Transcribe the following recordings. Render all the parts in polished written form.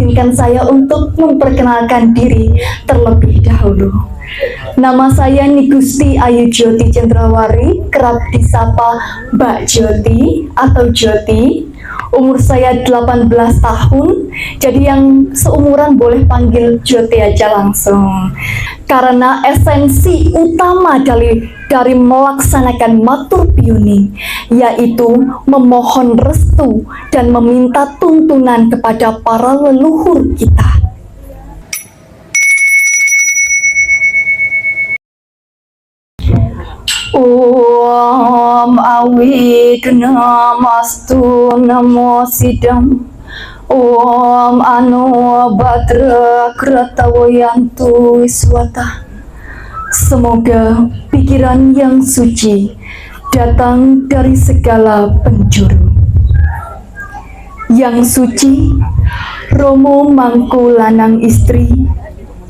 izinkan saya untuk memperkenalkan diri terlebih dahulu. Nama saya Nigusti Ayu Jyoti Cendrawari, kerap disapa Mbak Jyoti atau Jyoti. Umur saya 18 tahun, jadi yang seumuran boleh panggil Jyoti aja langsung. Karena esensi utama dari melaksanakan matur piuning, yaitu memohon restu dan meminta tuntunan kepada para leluhur kita. Om Awidna Mastu Namo Sidam Om Anu Badra Kratawayantu Wiswata. Semoga pikiran yang suci datang dari segala penjuru. Yang suci, Romo Mangku Lanang Istri,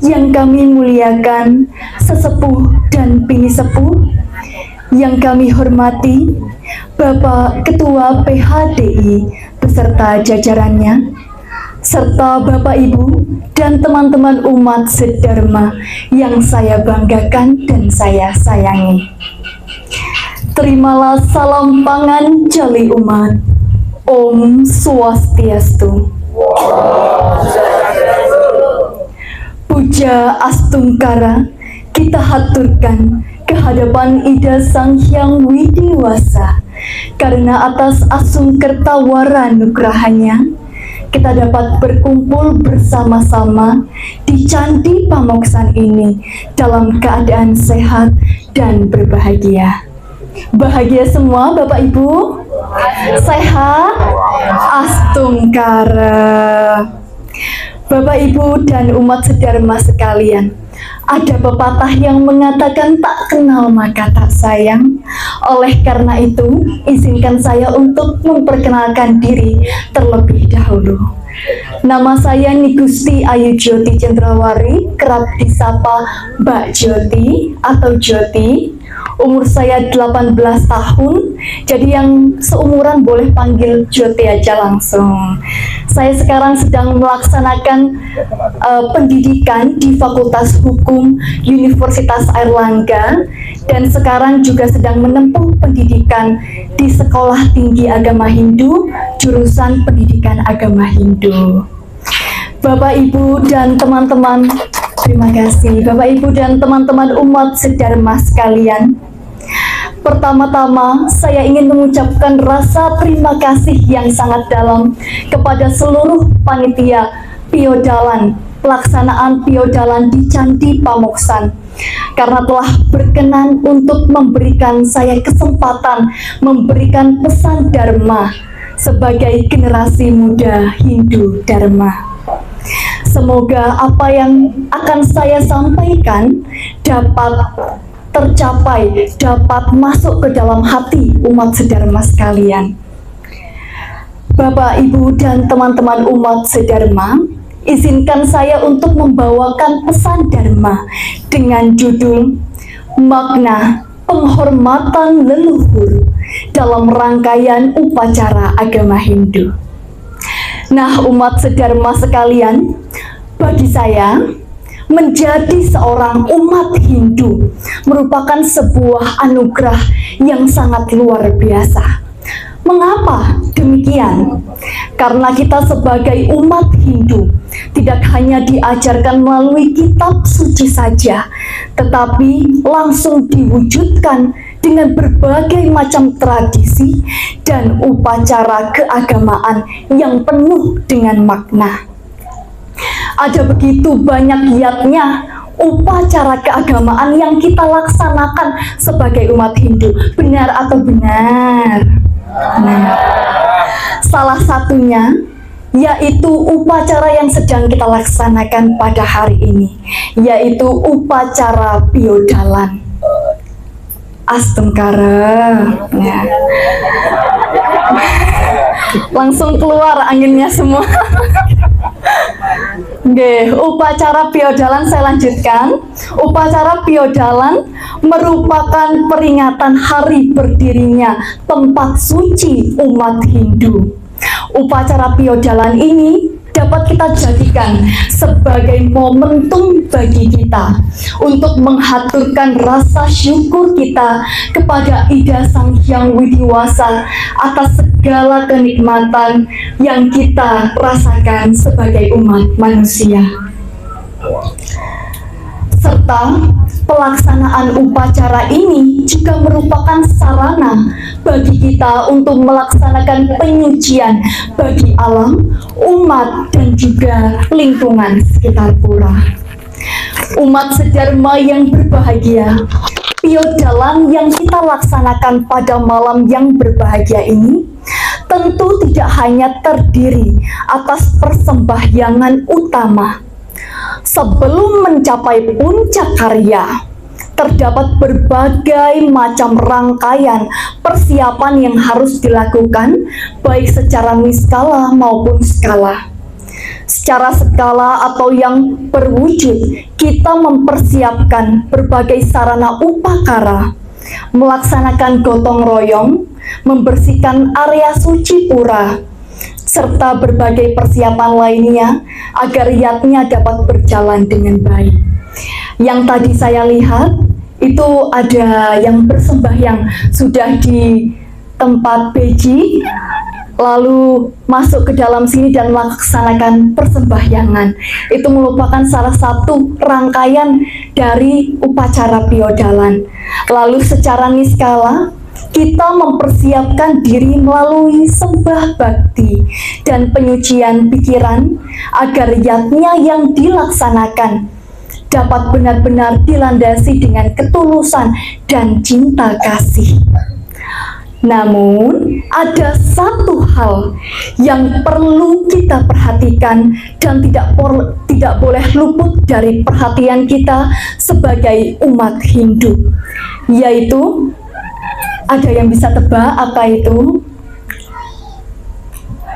yang kami muliakan sesepuh dan bini sepuh, yang kami hormati Bapak Ketua PHDI beserta jajarannya, serta Bapak Ibu dan teman-teman umat sedharma yang saya banggakan dan saya sayangi. Terimalah salam pangan jali umat. Om Swastiastu. Puja Astungkara kita haturkan kehadapan Ida Sang Hyang Widiwasa, karena atas asungkertawara nugrahannya kita dapat berkumpul bersama-sama di Candi Pamoksan ini dalam keadaan sehat dan berbahagia. Bahagia semua Bapak Ibu? Sehat? Astungkara. Bapak Ibu dan umat sedharma sekalian, ada pepatah yang mengatakan tak kenal maka tak sayang. Oleh karena itu, izinkan saya untuk memperkenalkan diri terlebih dahulu. Nama saya Nigusti Ayu Jyoti Cendrawari, kerap disapa Mbak Jyoti atau Jyoti. Umur saya 18 tahun, jadi yang seumuran boleh panggil Jyoti aja langsung. Saya sekarang sedang melaksanakan pendidikan di Fakultas Hukum Universitas Airlangga, dan sekarang juga sedang menempuh pendidikan di Sekolah Tinggi Agama Hindu, jurusan Pendidikan Agama Hindu. Bapak, Ibu, dan teman-teman, terima kasih. Bapak, Ibu, dan teman-teman umat sedharma sekalian, pertama-tama saya ingin mengucapkan rasa terima kasih yang sangat dalam kepada seluruh panitia Piodalan, pelaksanaan Piodalan di Candi Pamoksan, karena telah berkenan untuk memberikan saya kesempatan memberikan pesan Dharma sebagai generasi muda Hindu Dharma. Semoga apa yang akan saya sampaikan dapat tercapai, dapat masuk ke dalam hati umat sedharma sekalian. Bapak, Ibu, dan teman-teman umat sedharma, izinkan saya untuk membawakan pesan Dharma dengan judul Makna Penghormatan Leluhur dalam Rangkaian Upacara Agama Hindu. Nah, umat sedharma sekalian, bagi saya, menjadi seorang umat Hindu merupakan sebuah anugerah yang sangat luar biasa. Mengapa demikian? Karena kita sebagai umat Hindu tidak hanya diajarkan melalui kitab suci saja, tetapi langsung diwujudkan dengan berbagai macam tradisi dan upacara keagamaan yang penuh dengan makna. Ada begitu banyak giatnya upacara keagamaan yang kita laksanakan sebagai umat Hindu. Benar atau benar? Nah, salah satunya yaitu upacara yang sedang kita laksanakan pada hari ini, yaitu upacara Piodalan. Astungkara. Ya. Langsung keluar anginnya semua. Oke, upacara Piodalan saya lanjutkan. Upacara Piodalan merupakan peringatan hari berdirinya tempat suci umat Hindu. Upacara Piodalan ini dapat kita jadikan sebagai momentum bagi kita untuk menghaturkan rasa syukur kita kepada Ida Sang Hyang Widiwasa atas segala kenikmatan yang kita rasakan sebagai umat manusia. Serta pelaksanaan upacara ini juga merupakan sarana bagi kita untuk melaksanakan penyucian bagi alam, umat, dan juga lingkungan sekitar pura. Umat sedharma yang berbahagia, piodalan yang kita laksanakan pada malam yang berbahagia ini tentu tidak hanya terdiri atas persembahyangan utama. Sebelum mencapai puncak karya, terdapat berbagai macam rangkaian persiapan yang harus dilakukan, baik secara niskala maupun skala. Secara skala atau yang berwujud, kita mempersiapkan berbagai sarana upakara, melaksanakan gotong royong, membersihkan area suci pura, serta berbagai persiapan lainnya agar yatnya dapat berjalan dengan baik. Yang tadi saya lihat itu ada yang bersembahyang sudah di tempat beji, lalu masuk ke dalam sini dan melaksanakan persembahyangan. Itu merupakan salah satu rangkaian dari upacara piodalan. Lalu secara niskala kita mempersiapkan diri melalui sembah bakti dan penyucian pikiran agar yatnya yang dilaksanakan dapat benar-benar dilandasi dengan ketulusan dan cinta kasih. Namun, ada satu hal yang perlu kita perhatikan dan tidak boleh luput dari perhatian kita sebagai umat Hindu, yaitu ada yang bisa tebak apa itu?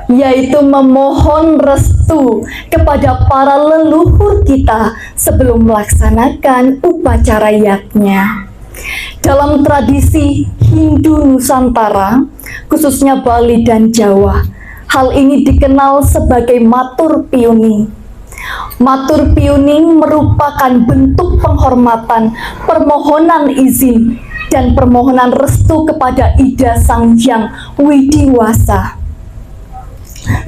Yaitu memohon restu kepada para leluhur kita sebelum melaksanakan upacara yatnya. Dalam tradisi Hindu Nusantara, khususnya Bali dan Jawa, hal ini dikenal sebagai matur piuning. Matur piuning merupakan bentuk penghormatan, permohonan izin, dan permohonan restu kepada Ida Sang Hyang Widiwasa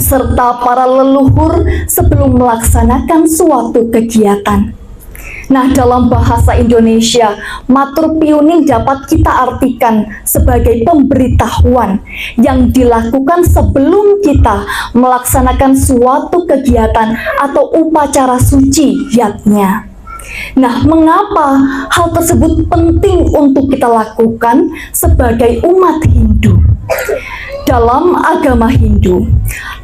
serta para leluhur sebelum melaksanakan suatu kegiatan. Nah, dalam bahasa Indonesia, matur piuning dapat kita artikan sebagai pemberitahuan yang dilakukan sebelum kita melaksanakan suatu kegiatan atau upacara suci yatnya. Nah, mengapa hal tersebut penting untuk kita lakukan sebagai umat Hindu? Dalam agama Hindu,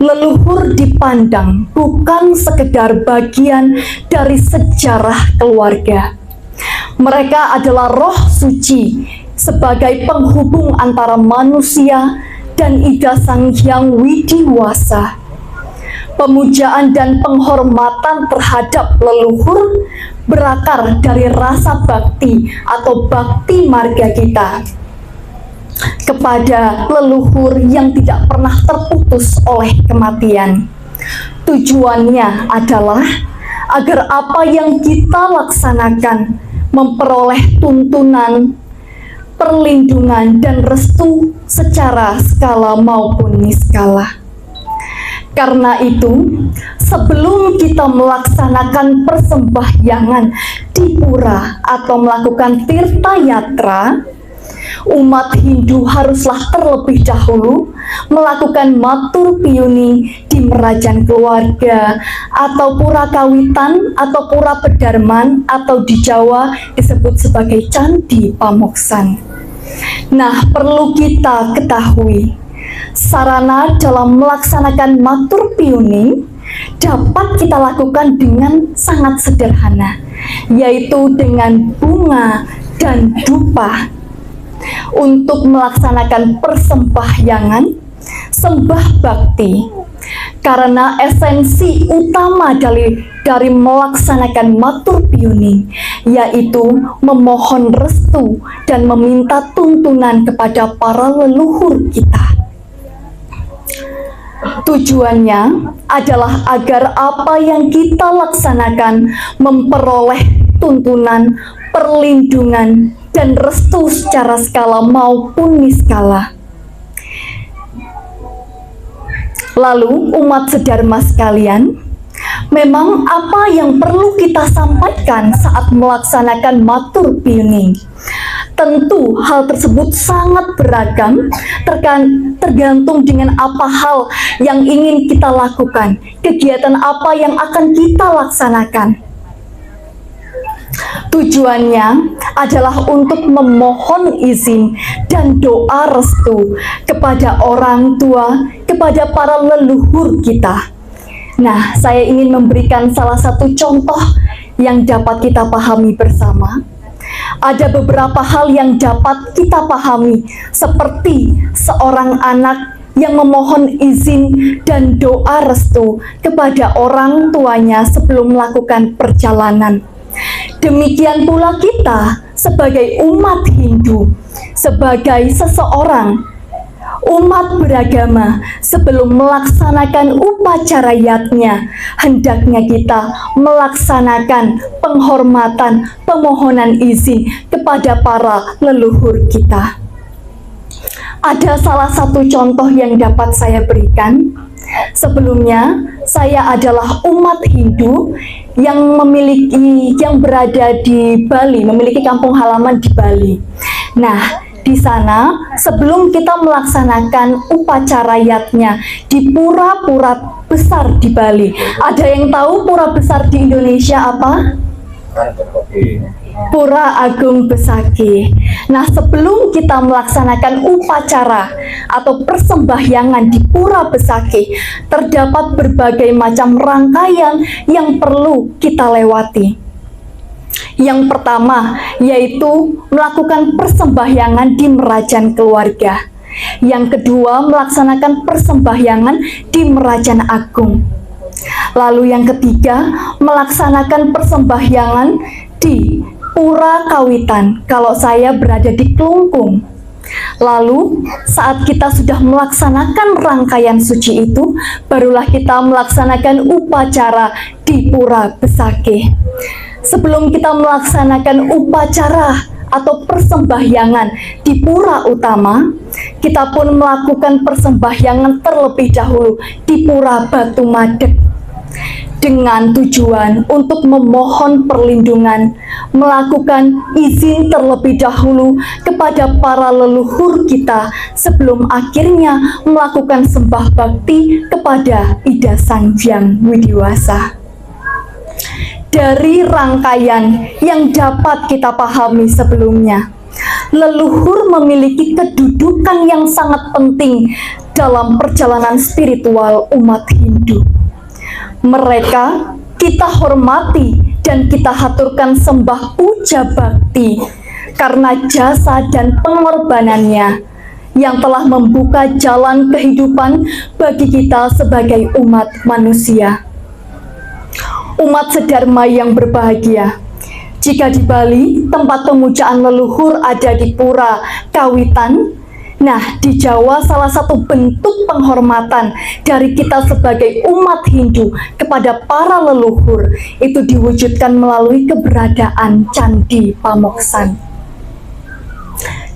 leluhur dipandang bukan sekedar bagian dari sejarah keluarga. Mereka adalah roh suci sebagai penghubung antara manusia dan Ida Sang Hyang Widiwasa. Pemujaan dan penghormatan terhadap leluhur berakar dari rasa bakti atau bakti marga kita kepada leluhur yang tidak pernah terputus oleh kematian. Tujuannya adalah agar apa yang kita laksanakan memperoleh tuntunan, perlindungan, dan restu secara skala maupun niskala. Karena itu, sebelum kita melaksanakan persembahyangan di pura atau melakukan tirta yatra, umat Hindu haruslah terlebih dahulu melakukan matur piuning di merajan keluarga atau pura kawitan atau pura pedarman atau di Jawa disebut sebagai candi pamoksan. Nah, perlu kita ketahui, sarana dalam melaksanakan matur piuning dapat kita lakukan dengan sangat sederhana, yaitu dengan bunga dan dupa. Untuk melaksanakan persembahyangan sembah bakti, karena esensi utama dari melaksanakan matur piuning yaitu memohon restu dan meminta tuntunan kepada para leluhur kita. Tujuannya adalah agar apa yang kita laksanakan memperoleh tuntunan, perlindungan, dan restu secara skala maupun niskala. Lalu umat sedharma sekalian, memang apa yang perlu kita sampaikan saat melaksanakan matur piuning? Tentu hal tersebut sangat beragam, tergantung dengan apa hal yang ingin kita lakukan, kegiatan apa yang akan kita laksanakan. Tujuannya adalah untuk memohon izin dan doa restu kepada orang tua, kepada para leluhur kita. Nah, saya ingin memberikan salah satu contoh yang dapat kita pahami bersama. Ada beberapa hal yang dapat kita pahami, seperti seorang anak yang memohon izin dan doa restu kepada orang tuanya sebelum melakukan perjalanan. Demikian pula kita sebagai umat Hindu, sebagai seseorang umat beragama, sebelum melaksanakan upacara yatnya, hendaknya kita melaksanakan penghormatan, pemohonan izin kepada para leluhur kita. Ada salah satu contoh yang dapat saya berikan. Sebelumnya, saya adalah umat Hindu yang berada di Bali, memiliki kampung halaman di Bali. Nah, di sana sebelum kita melaksanakan upacara yatnya di pura-pura besar di Bali. Ada yang tahu pura besar di Indonesia apa? Pura Agung Besaki. Nah, sebelum kita melaksanakan upacara atau persembahyangan di Pura Besaki, terdapat berbagai macam rangkaian yang perlu kita lewati. Yang pertama, yaitu melakukan persembahyangan di Merajan Keluarga. Yang kedua, melaksanakan persembahyangan di Merajan Agung. Lalu yang ketiga, melaksanakan persembahyangan di Pura Kawitan, kalau saya berada di Klungkung. Lalu saat kita sudah melaksanakan rangkaian suci itu, barulah kita melaksanakan upacara di Pura Besaki. Sebelum kita melaksanakan upacara atau persembahyangan di Pura Utama, kita pun melakukan persembahyangan terlebih dahulu di Pura Batu Madeg, dengan tujuan untuk memohon perlindungan, melakukan izin terlebih dahulu kepada para leluhur kita sebelum akhirnya melakukan sembah bakti kepada Ida Sang Hyang Widiwasa. Dari rangkaian yang dapat kita pahami sebelumnya, leluhur memiliki kedudukan yang sangat penting dalam perjalanan spiritual umat Hindu. Mereka kita hormati dan kita haturkan sembah puja bakti karena jasa dan pengorbanannya yang telah membuka jalan kehidupan bagi kita sebagai umat manusia. Umat sedharma yang berbahagia, jika di Bali tempat pemujaan leluhur ada di Pura Kawitan, nah, di Jawa salah satu bentuk penghormatan dari kita sebagai umat Hindu kepada para leluhur itu diwujudkan melalui keberadaan Candi Pamoksan.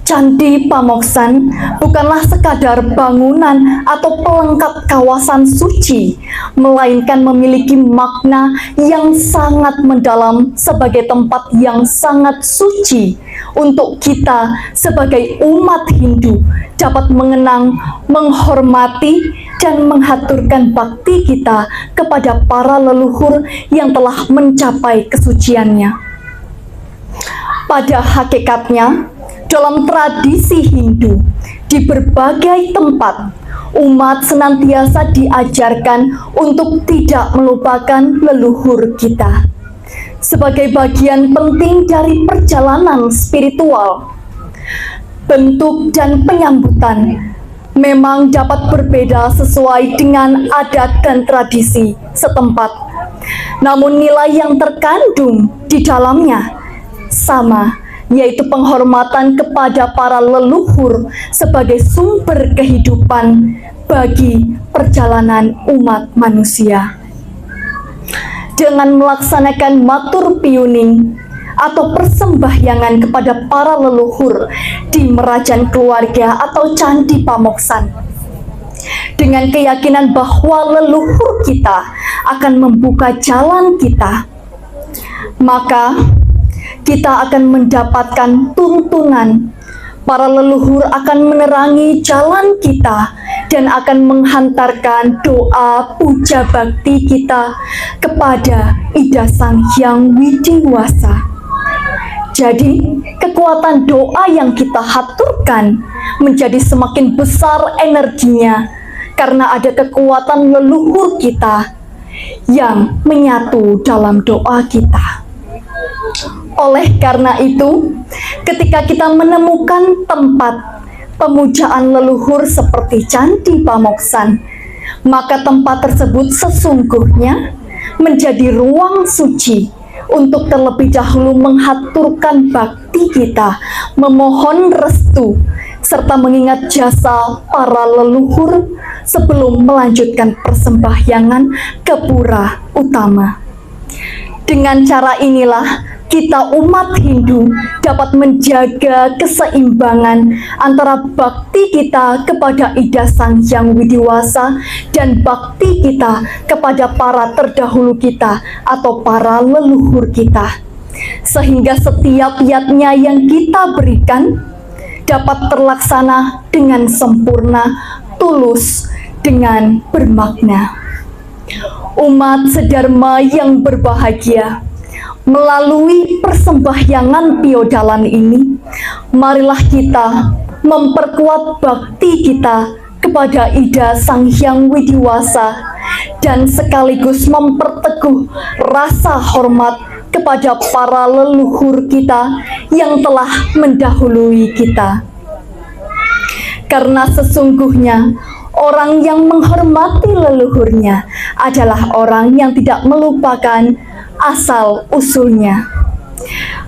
Candi Pamoksan bukanlah sekadar bangunan atau pelengkap kawasan suci, melainkan memiliki makna yang sangat mendalam sebagai tempat yang sangat suci untuk kita sebagai umat Hindu dapat mengenang, menghormati, dan menghaturkan bakti kita kepada para leluhur yang telah mencapai kesuciannya. Pada hakikatnya, dalam tradisi Hindu, di berbagai tempat, umat senantiasa diajarkan untuk tidak melupakan leluhur kita. Sebagai bagian penting dari perjalanan spiritual, bentuk dan penyambutan memang dapat berbeda sesuai dengan adat dan tradisi setempat. Namun nilai yang terkandung di dalamnya sama, yaitu penghormatan kepada para leluhur sebagai sumber kehidupan bagi perjalanan umat manusia. Dengan melaksanakan matur piuning atau persembahyangan kepada para leluhur di Merajan Keluarga atau Candi Pamoksan, dengan keyakinan bahwa leluhur kita akan membuka jalan kita, maka kita akan mendapatkan tuntunan. Para leluhur akan menerangi jalan kita dan akan menghantarkan doa puja bakti kita kepada Ida Sang Hyang Widiwasa. Jadi, kekuatan doa yang kita haturkan menjadi semakin besar energinya karena ada kekuatan leluhur kita yang menyatu dalam doa kita. Oleh karena itu, ketika kita menemukan tempat pemujaan leluhur seperti Candi Pamoksan, maka tempat tersebut sesungguhnya menjadi ruang suci untuk terlebih dahulu menghaturkan bakti kita, memohon restu, serta mengingat jasa para leluhur sebelum melanjutkan persembahyangan ke pura utama. Dengan cara inilah kita umat Hindu dapat menjaga keseimbangan antara bakti kita kepada Ida Sang Hyang Widiwasa dan bakti kita kepada para terdahulu kita atau para leluhur kita, sehingga setiap yatnya yang kita berikan dapat terlaksana dengan sempurna, tulus, dengan bermakna. Umat sedharma yang berbahagia, melalui persembahyangan piodalan ini, marilah kita memperkuat bakti kita kepada Ida Sang Hyang Widiwasa dan sekaligus memperteguh rasa hormat kepada para leluhur kita yang telah mendahului kita. Karena sesungguhnya orang yang menghormati leluhurnya adalah orang yang tidak melupakan asal usulnya.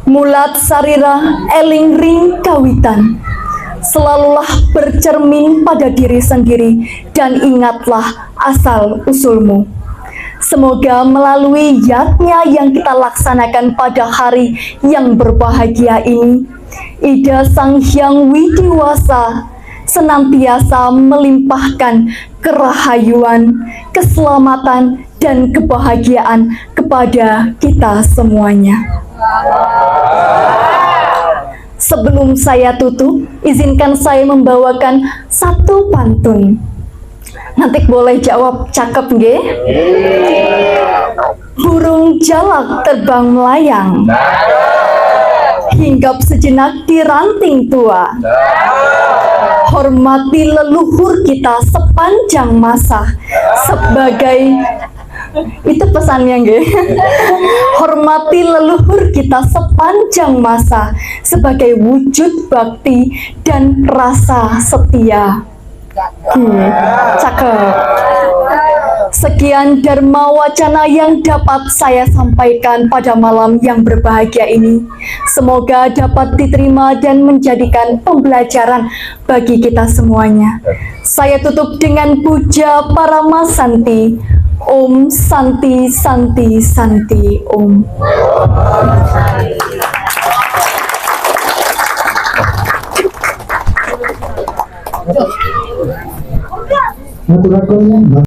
Mulat sarira eling ring kawitan, selalulah bercermin pada diri sendiri dan ingatlah asal usulmu. Semoga melalui yatnya yang kita laksanakan pada hari yang berbahagia ini, Ida Sang Hyang Widiwasa senantiasa melimpahkan kerahayuan, keselamatan, dan kebahagiaan kepada kita semuanya. Sebelum saya tutup, izinkan saya membawakan satu pantun. Nanti boleh jawab cakep nggih? Burung jalak terbang melayang, hinggap sejenak di ranting tua. Hormati leluhur kita sepanjang masa sebagai, itu pesannya nggih. Hormati leluhur kita sepanjang masa sebagai wujud bakti dan rasa setia. Cakep. Sekian Dharma Wacana yang dapat saya sampaikan pada malam yang berbahagia ini. Semoga dapat diterima dan menjadikan pembelajaran bagi kita semuanya. Saya tutup dengan puja Parama Santi. Om Santi Santi Santi Om. Aturaken